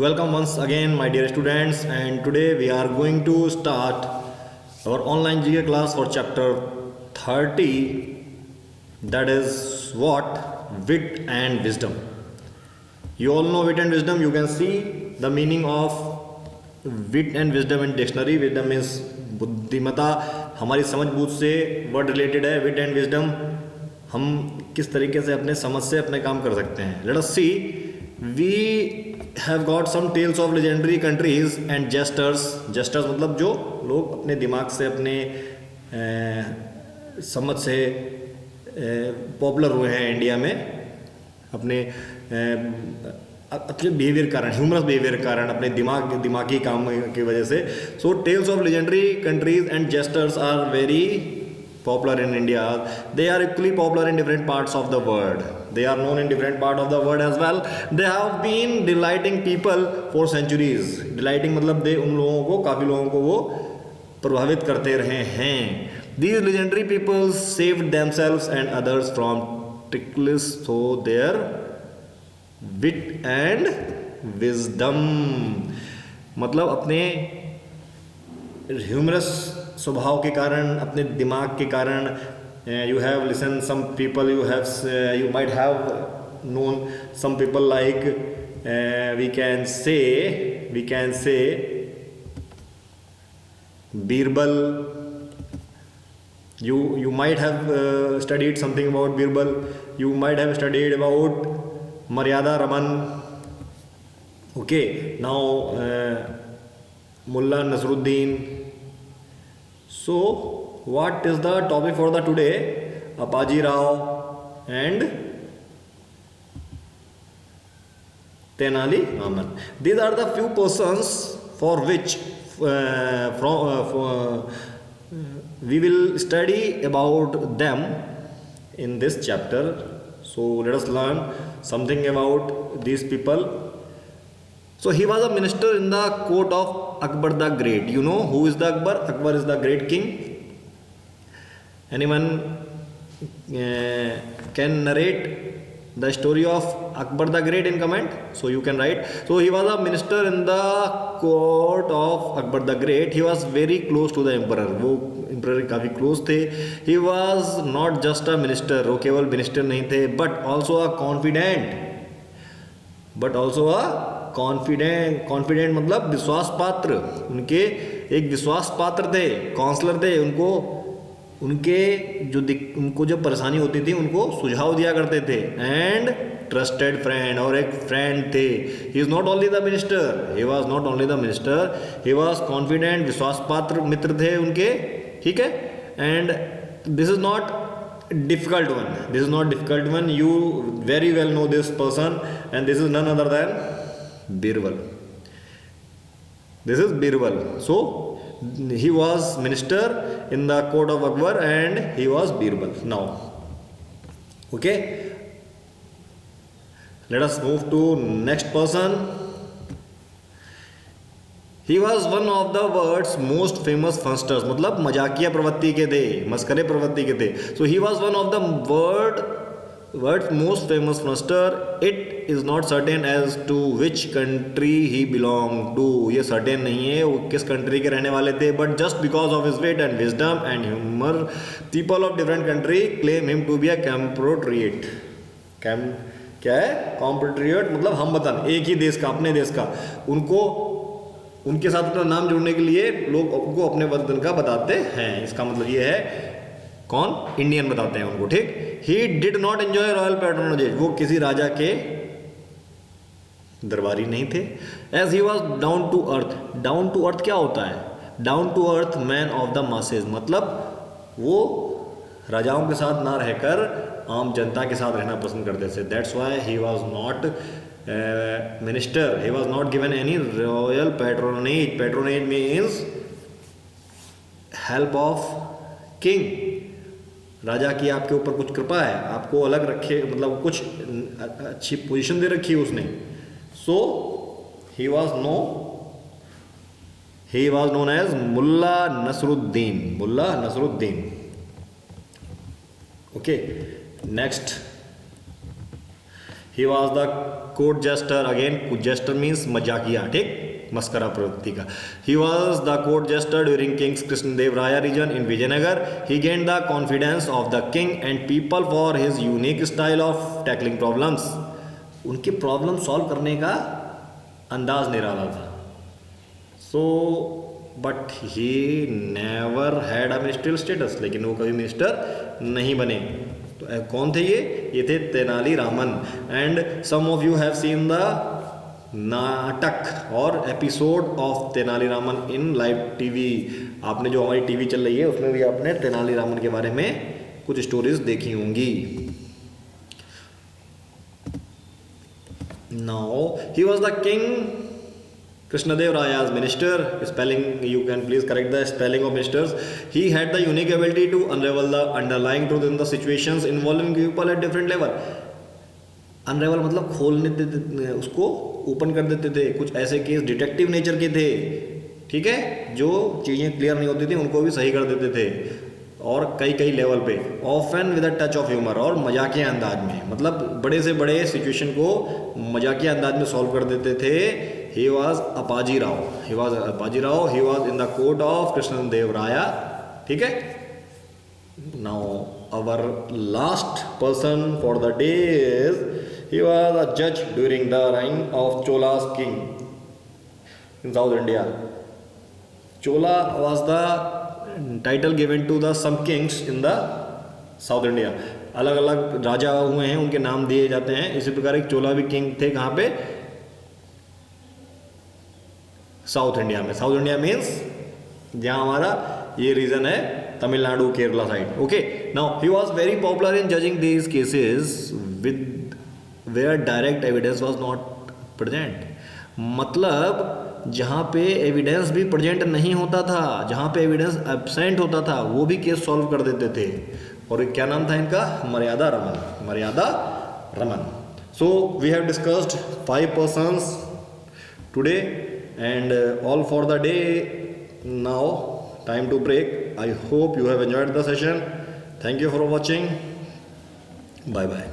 Welcome once again, my dear students, and today we are going to start our online GK class for chapter 30, that is what? Wit and wisdom. You all know wit and wisdom. You can see the meaning of wit and wisdom in dictionary. Wisdom is बुद्धिमता, हमारी समझ बूझ से word related है. विट and wisdom, हम किस तरीके से अपने समझ से अपने काम कर सकते हैं. Let us see, we have got some tales of legendary countries and jesters. Jesters मतलब जो लोग अपने दिमाग से, अपने समझ से पॉपुलर हुए हैं इंडिया में, अपने अच्छे बिहेवियर के कारण, ह्यूमरस बिहेवियर के कारण, अपने दिमागी काम की वजह से. So tales of legendary countries and jesters are very popular in India. They are equally popular in different parts of the world. They are known in different part of the world as well. They have been delighting people for centuries. Delighting मतलब दे उन लोगों को, काफ़ी लोगों को वो प्रभावित करते रहे हैं. These legendary people saved themselves and others from ticklish through their wit and wisdom. मतलब अपने ह्यूमरस स्वभाव के कारण, अपने दिमाग के कारण. You have listen some people, you might have known some people like we can say Birbal. you might have studied something about Birbal. You might have studied about Maryada Raman. Okay, now Mullah Nasruddin. So what is the topic for the today? Apaji Rao and Tenali Raman. These are the few persons for which we will study about them in this chapter. So let us learn something about these people. So he was a minister in the court of Akbar the Great. You know who is the Akbar? Akbar is the great king. Anyone can narrate the story of Akbar the Great in comment? So you can write. So he was a minister in the court of Akbar the Great. He was very close to the emperor. वो emperor काफ़ी close थे. He was not just a minister. वो केवल minister नहीं थे, but also a confident मतलब विश्वास पात्र. उनके एक विश्वास पात्र थे, काउंसलर थे. उनको जो परेशानी होती थी उनको सुझाव दिया करते थे. एंड ट्रस्टेड फ्रेंड, और एक फ्रेंड थे. He is not only the minister, he was confident, विश्वास पात्र मित्र थे उनके. ठीक है. And this is not difficult one. You very well know this person, and this is none other than Birbal. This is Birbal. So he was minister in the court of Akbar, and he was Birbal. Now, okay, let us move to next person. He was one of the world's most famous funsters. मतलब मजाकिया प्रवृत्ति के थे, मस्करे प्रवृत्ति के थे. So he was one of the world's most famous funster. It is not certain as to which country he belonged to. ये certain नहीं है वो किस country के रहने वाले थे. But just because of his wit and wisdom and humor, people of different country claim him to be a compatriot. क्या है? compatriot मतलब हमवतन, एक ही देश का, अपने देश का. उनके साथ अपना नाम जोड़ने के लिए लोग उनको अपने वतन का बताते हैं. इसका मतलब ये है, कौन? इंडियन बताते हैं उनको. ठीक. He did not enjoy royal patronage. वो किसी राजा के दरबारी नहीं थे. As he was down to earth. Down to earth क्या होता है? Down to earth man of the masses. मतलब वो राजाओं के साथ ना रहकर आम जनता के साथ रहना पसंद करते थे. That's why he was not minister. He was not given any royal patronage. Patronage means help of king. राजा की आपके ऊपर कुछ कृपा है, आपको अलग रखे, मतलब कुछ अच्छी पोजीशन दे रखी है उसने. So he was known as Mullah Nasruddin. Okay, next. He was the court jester, again jester means मजाकिया, ठीक, मस्करा प्रवृत्ति का. He was the court jester during kings Krishnadeva Raya region in Vijayanagara. He gain the confidence of the king and people for his unique style of tackling problems. उनके problem solve करने का अंदाज निराला था. So but he never had a ministerial status, लेकिन वो कभी minister नहीं बने. तो कौन थे ये थे Tenali Raman. And some of you have seen the नाटक और episode of Tenali Raman in live TV. आपने जो हमारी टीवी चल रही है उसमें भी आपने तेनालीरामन के बारे में कुछ स्टोरीज देखी होंगी. Now he was the king Krishnadev Raya's minister. Spelling, you can please correct the spelling of ministers. He had the unique ability to unravel the underlying truth in the situations involving people at different level. अनरेवल मतलब खोलने देते, उसको open कर देते थे. कुछ ऐसे case detective nature के थे, ठीक है, जो चीज़ें क्लियर नहीं होती थी उनको भी सही कर देते थे, और कई कई लेवल पे. Often with a touch of humour, और मजाकिया अंदाज में, मतलब बड़े से बड़े सिचुएशन को मजाकिया अंदाज में सॉल्व कर देते थे. He was Appaji Rao. He was Appaji Rao. He was in the court of Krishnadeva Raya, ठीक है. Now our last person for the day is, he was a judge during the reign of Chola's king in South India. Chola was the title given to the some kings in the South India. अलग अलग राजा हुए हैं, उनके नाम दिए जाते हैं. इसी प्रकार एक चोला भी किंग थे. कहाँ पे? साउथ इंडिया में. साउथ इंडिया मीन्स जहाँ हमारा ये रीजन है Tamil Nadu, Kerala side. Okay, now he was very popular in judging these cases with where direct evidence was not present. मतलब जहाँ पे एविडेंस भी प्रेजेंट नहीं होता था, जहाँ पे एविडेंस एब्सेंट होता था, वो भी केस सॉल्व कर देते थे. और क्या नाम था इनका? Maryada Raman. Maryada Raman. So we have discussed 5 persons today and all for the day. Now time to break. I hope you have enjoyed the session. Thank you for watching. Bye bye.